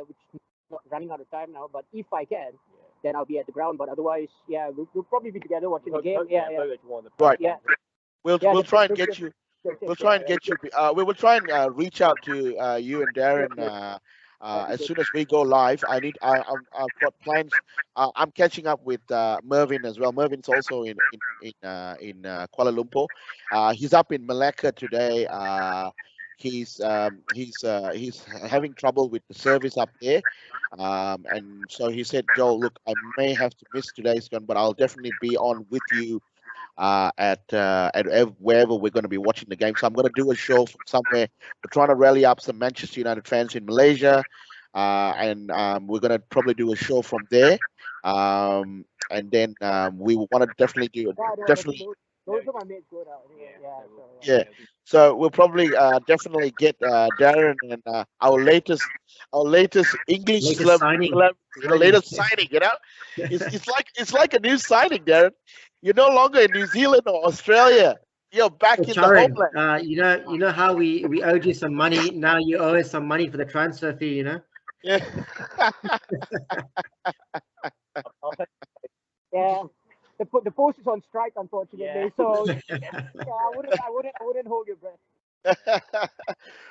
which is not running out of time now, but if I can, then I'll be at the ground. But otherwise, we'll probably be together watching the game. Right. Yeah. We'll try and get you. We'll try and get you. We will try and reach out to you and Darren as soon as we go live. I've got plans. I'm catching up with Mervin as well. Mervin's also in Kuala Lumpur. He's up in Malacca today. He's having trouble with the service up there, and so he said, "Joel, look, I may have to miss today's one, but I'll definitely be on with you at wherever we're going to be watching the game." So I'm going to do a show from somewhere. We're trying to rally up some Manchester United fans in Malaysia, and we're going to probably do a show from there. And then we want to definitely do definitely. Those are my mates going out. Yeah. So we'll probably definitely get Darren and our latest English signing. the latest signing. It's like a new signing, Darren. You're no longer in New Zealand or Australia. You're back in Charan, the homeland. you know how we owed you some money. Now you owe us some money for the transfer fee. Yeah. Yeah. The post is on strike, unfortunately. So I wouldn't hold your breath.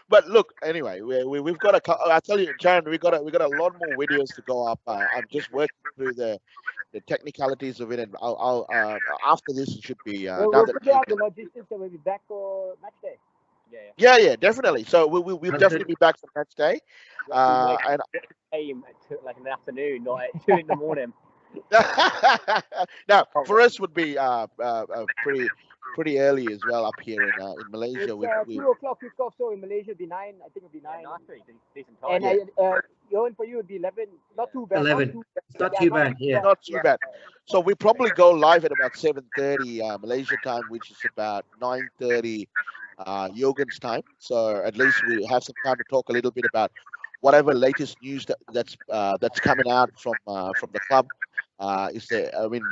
But look, anyway, we've got I tell you, Charan, we got a lot more videos to go up. I'm just working through the technicalities of it, and I'll after this it should be We'll figure out the logistics, and we'll be back for match day. Yeah, definitely. So we'll Sounds definitely good. be back for match day. And Game like in the afternoon, not at 2 in the morning. now Oh, for us would be pretty early as well up here in Malaysia. It's We 2 o'clock kickoff, so in Malaysia it'd be 9. I think it'd be 9. nice, decent time. And Yeah. Yohan, for you it'd be 11. Not too bad. 11. It's not too bad. Yeah. not too bad. So we probably go live at about 7:30 Malaysia time, which is about 9:30 Yogan's time. So at least we have some time to talk a little bit about whatever latest news that's coming out from the club. Is there? I mean,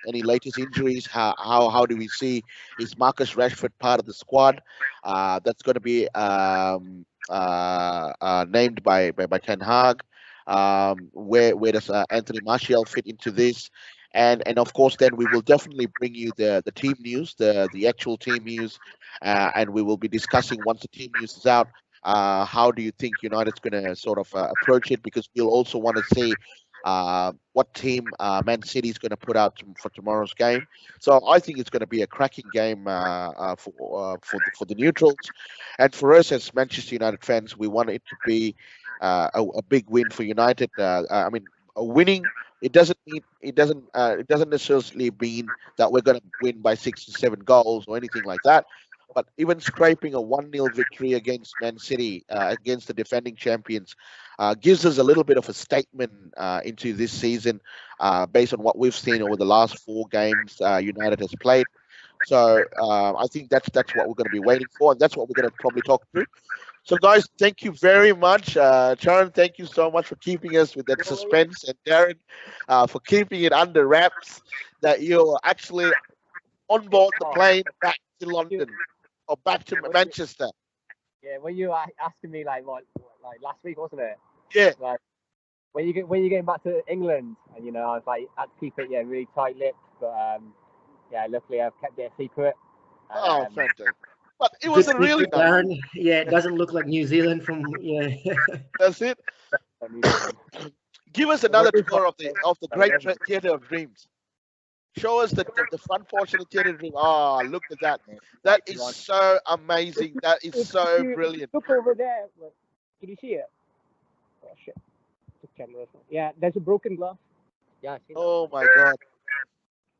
any latest injuries? How do we see? Is Marcus Rashford part of the squad? That's going to be named by Ten Hag. Where does Anthony Martial fit into this? And of course, then we will definitely bring you the team news, the actual team news, and we will be discussing once the team news is out. How do you think United's going to sort of approach it? Because we'll also want to see what team Man City is going to put out for tomorrow's game. So I think it's going to be a cracking game for the neutrals, and for us as Manchester United fans, we want it to be a big win for United. I mean, winning it doesn't necessarily mean that we're going to win by 6 to 7 goals or anything like that. But even scraping a 1-0 victory against Man City, against the defending champions, gives us a little bit of a statement into this season, based on what we've seen over the last 4 games United has played. So I think that's what we're going to be waiting for, and that's what we're going to probably talk through. So, guys, thank you very much. Charan, thank you so much for keeping us with that suspense, and Darren, for keeping it under wraps that you're actually on board the plane back to London or back to Manchester. Yeah, when you were asking me like last week, wasn't it? Yeah. Like when you getting back to England, and I was like, I had to keep it really tight-lipped, but luckily I've kept it a secret. Oh, fantastic. But it Good was a really secret, nice. Darren. Yeah, it doesn't look like New Zealand from That's it. Give us another tour of the great theatre of dreams. Show us the fun portion of theatre of dreams. Oh, look at that. That is so amazing. That is so brilliant. Look over there. Can you see it? Oh shit. The camera. Yeah, there's a broken glass. Yeah, I see that. Oh my God.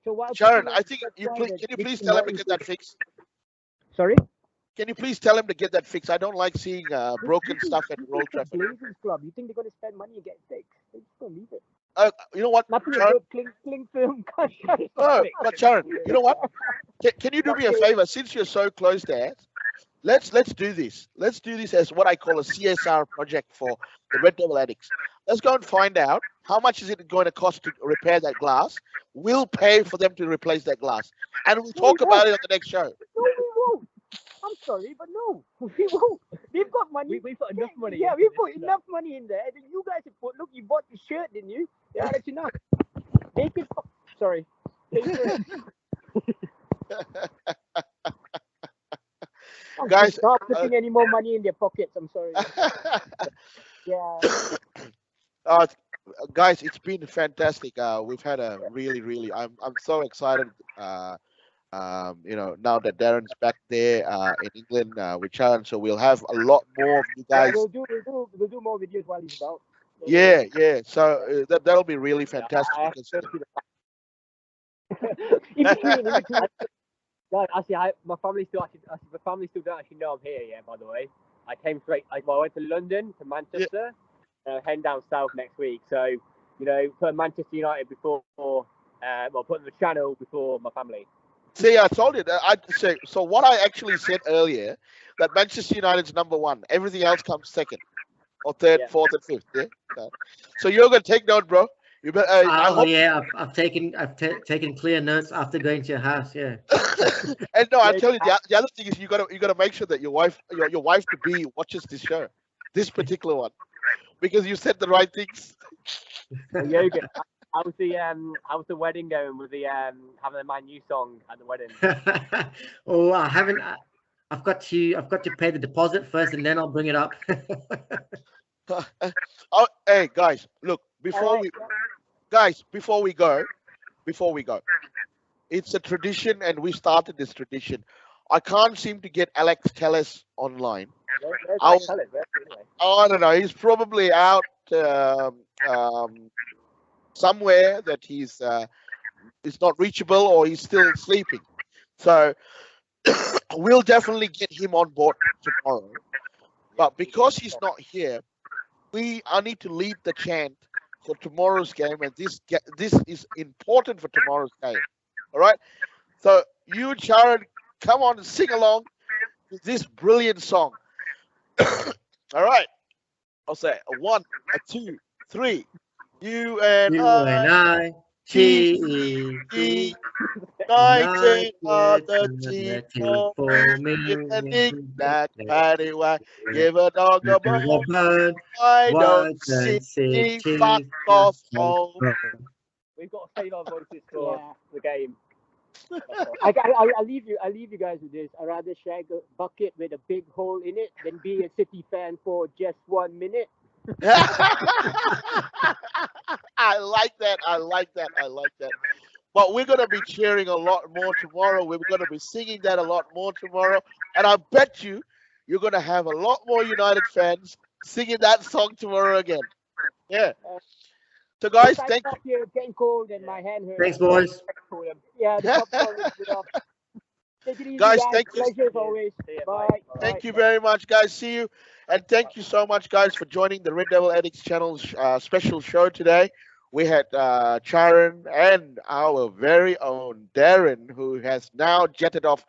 So while Sharon, people I think can you please tell him to get that fixed? Sorry? Can you please tell him to get that fixed? I don't like seeing broken stuff at Old It's a Trafford. Blazers club. You think they're going to spend money and get it fixed? They're just going to leave it. You know what, Nothing Sharon? good. Cling film. No, but Sharon, you know what? Can you do me a favor? Since you're so close there, let's do this. Let's do this as what I call a CSR project for the Red Devil Addicts. Let's go and find out how much is it going to cost to repair that glass. We'll pay for them to replace that glass, and we'll talk about it on the next show. No, we won't. I'm sorry, but no, we won't. We've got money. We've got enough money. Yeah, we've put enough money in there. And you guys have put. Look, you bought the shirt, didn't you? Yeah, I'll let you know. Make it. Sorry. Guys, stop putting any more money in their pockets. I'm sorry. Yeah. Guys, it's been fantastic. We've had a really. I'm so excited. Now that Darren's back there in England with Charan, so we'll have a lot more of you guys. We'll do more videos while he's out. Yeah. So that'll be really fantastic. In between. Guys, actually, my family still don't actually know I'm here. Yeah, by the way, I came straight. I went to London, to Manchester, heading down south next week. So put Manchester United before, putting the channel before my family. See, I told you that. So what I actually said earlier, that Manchester United's number one. Everything else comes second, or third, fourth, and fifth. Yeah. So you're gonna take note, bro. You better. I've taken clear notes after going to your house. Yeah. And no, I tell you, the other thing is you gotta make sure that your wife to be watches this show, this particular one, because you said the right things. Yoga. How's the wedding going with the having my new song at the wedding? Oh, I haven't. I've got to pay the deposit first, and then I'll bring it up. Hey guys, look before we go, it's a tradition, and we started this tradition I can't seem to get Alex Telles online. Where's I'll, Alex Telles? Where's he anyway? I don't know. He's probably out somewhere that he's not reachable, or he's still sleeping. So we'll definitely get him on board tomorrow. But because he's not here, I need to lead the chant for tomorrow's game, and this is important for tomorrow's game. All right. So you, Charan, come on and sing along with this brilliant song. All right. I'll say a 1, a 2, 3. You and You and I, T T-E-T, united are united the the team team defending forming. black paddy white. Give a dog a bone. The bird, I why don't don't see city fuck off home. We've got to save our voices for Yeah. the game. I'll leave you. I'll leave you guys with this. I'd rather shag a bucket with a big hole in it than be a City fan for just 1 minute. I like that. I like that. I like that. But we're going to be cheering a lot more tomorrow. We're going to be singing that a lot more tomorrow. And I bet you're going to have a lot more United fans singing that song tomorrow again. Yeah. So, guys, Besides thank up here, it's getting cold and my hand hurts. Thanks, boys. Yeah, the popcorn is good off. Take it easy, Guys, guys. thank you. Pleasure as always. See ya, Bye. bye. Thank you very much, guys. See you. And thank you so much, guys, for joining the Red Devil Addicts channel's special show today. We had Charan and our very own Darren, who has now jetted off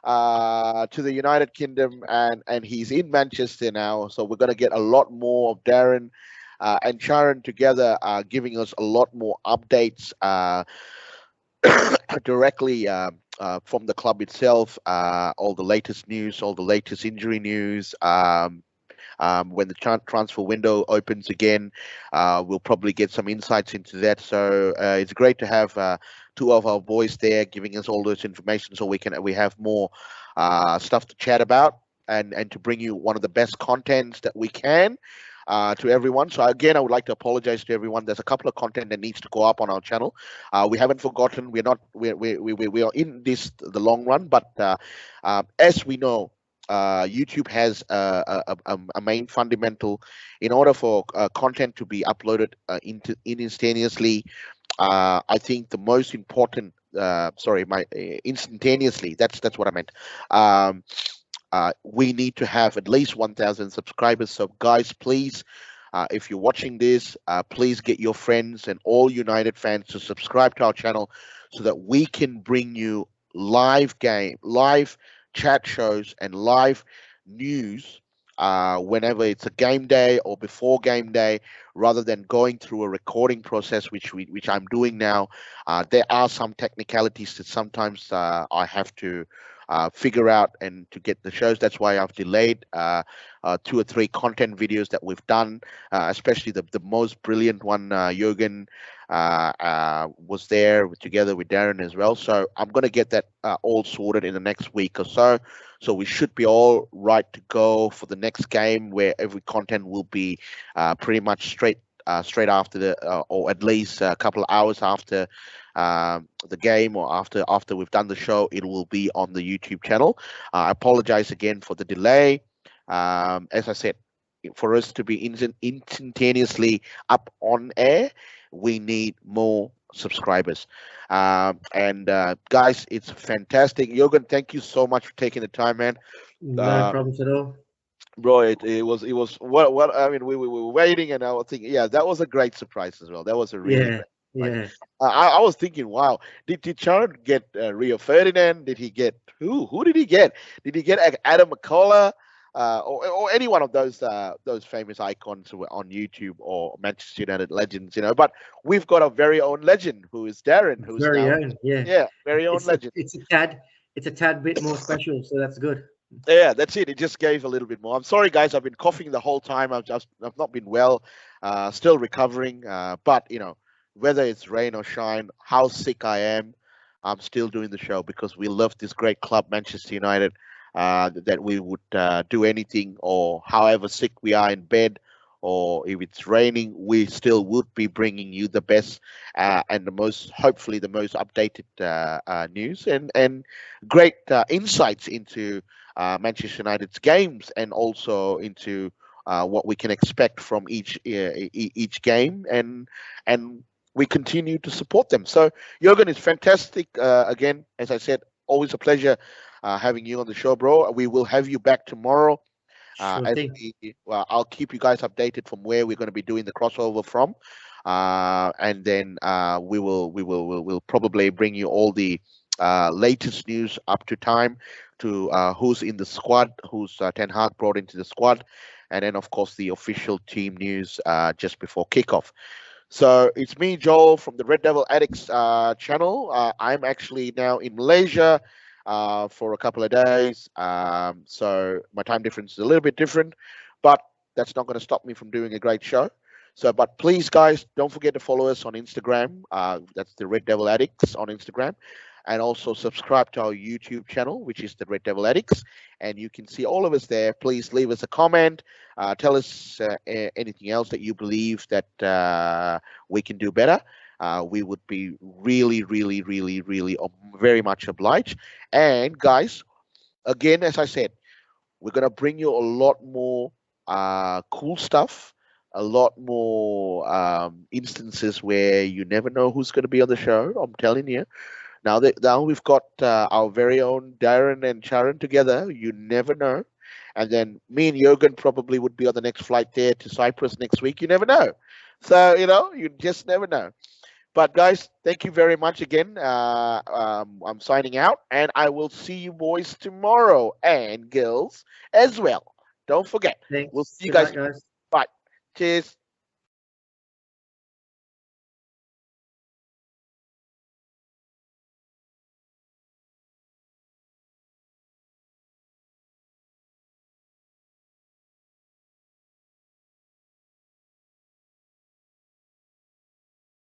to the United Kingdom, and he's in Manchester now. So we're going to get a lot more of Darren and Charan together, giving us a lot more updates directly from the club itself, all the latest news, all the latest injury news. When the transfer window opens again, we'll probably get some insights into that. So it's great to have two of our boys there giving us all this information, so we have more stuff to chat about, and to bring you one of the best contents that we can. To everyone. So again, I would like to apologize to everyone. There's a couple of content that needs to go up on our channel. We haven't forgotten. We are in this the long run, but as we know, YouTube has a main fundamental. In order for content to be uploaded instantaneously, I think the most important. Instantaneously. That's what I meant. We need to have at least 1,000 subscribers. So, guys, please, if you're watching this, please get your friends and all United fans to subscribe to our channel, so that we can bring you live chat shows and live news whenever it's a game day or before game day, rather than going through a recording process, which I'm doing now. There are some technicalities that sometimes I have to figure out and to get the shows. That's why I've delayed 2 or 3 content videos that we've done, especially the most brilliant one. Jürgen was there together with Darren as well. So I'm going to get that all sorted in the next week or so. So we should be all right to go for the next game, where every content will be pretty much straight after or at least a couple of hours after the game, or after we've done the show. It will be on the YouTube channel. I apologize again for the delay. As I said, for us to be instantaneously up on air, we need more subscribers. And guys, it's fantastic. Jürgen, thank you so much for taking the time, man. No problems at all. Bro, it was what I mean. We were waiting, and I was thinking, yeah, that was a great surprise as well. That was a really Yeah, great, yeah. I was thinking, wow, did Charan get Rio Ferdinand? Did he get who did he get? Did he get Adam McCullough, or any one of those famous icons who were on YouTube, or Manchester United legends? But we've got a very own legend, who is Darren, who's Very now own, yeah. very own legend. It's a tad bit more special, so that's good. Yeah, that's it. It just gave a little bit more. I'm sorry, guys. I've been coughing the whole time. I've not been well. Still recovering. But whether it's rain or shine, how sick I am, I'm still doing the show, because we love this great club, Manchester United. That we would do anything, or however sick we are in bed, or if it's raining, we still would be bringing you the best and the most, hopefully, the most updated news and great insights into Manchester United's games and also into what we can expect from each game and we continue to support them. So Jurgen is fantastic. Again, as I said, always a pleasure having you on the show, bro. We will have you back tomorrow. Sure As thing. well, I'll keep you guys updated from where we're going to be doing the crossover from, and then we'll probably bring you all the latest news up to time to who's in the squad, who's Ten Hag brought into the squad, and then of course the official team news just before kickoff. So it's me, Joel, from the Red Devil Addicts channel. I'm actually now in Malaysia for a couple of days. So my time difference is a little bit different, but that's not going to stop me from doing a great show. So, but please, guys, don't forget to follow us on Instagram. That's the Red Devil Addicts on Instagram. And also subscribe to our YouTube channel, which is the Red Devil Addicts. And you can see all of us there. Please leave us a comment. Tell us anything else that you believe that we can do better. We would be really, really, really, really very much obliged. And guys, again, as I said, we're gonna bring you a lot more cool stuff, a lot more instances where you never know who's gonna be on the show. I'm telling you. Now we've got our very own Darren and Charan together. You never know. And then me and Jurgen probably would be on the next flight there to Cyprus next week. You never know. So, you just never know. But guys, thank you very much again. I'm signing out, and I will see you boys tomorrow and girls as well. Don't forget. We'll Thanks. see you Good night, guys. guys. Bye. Cheers.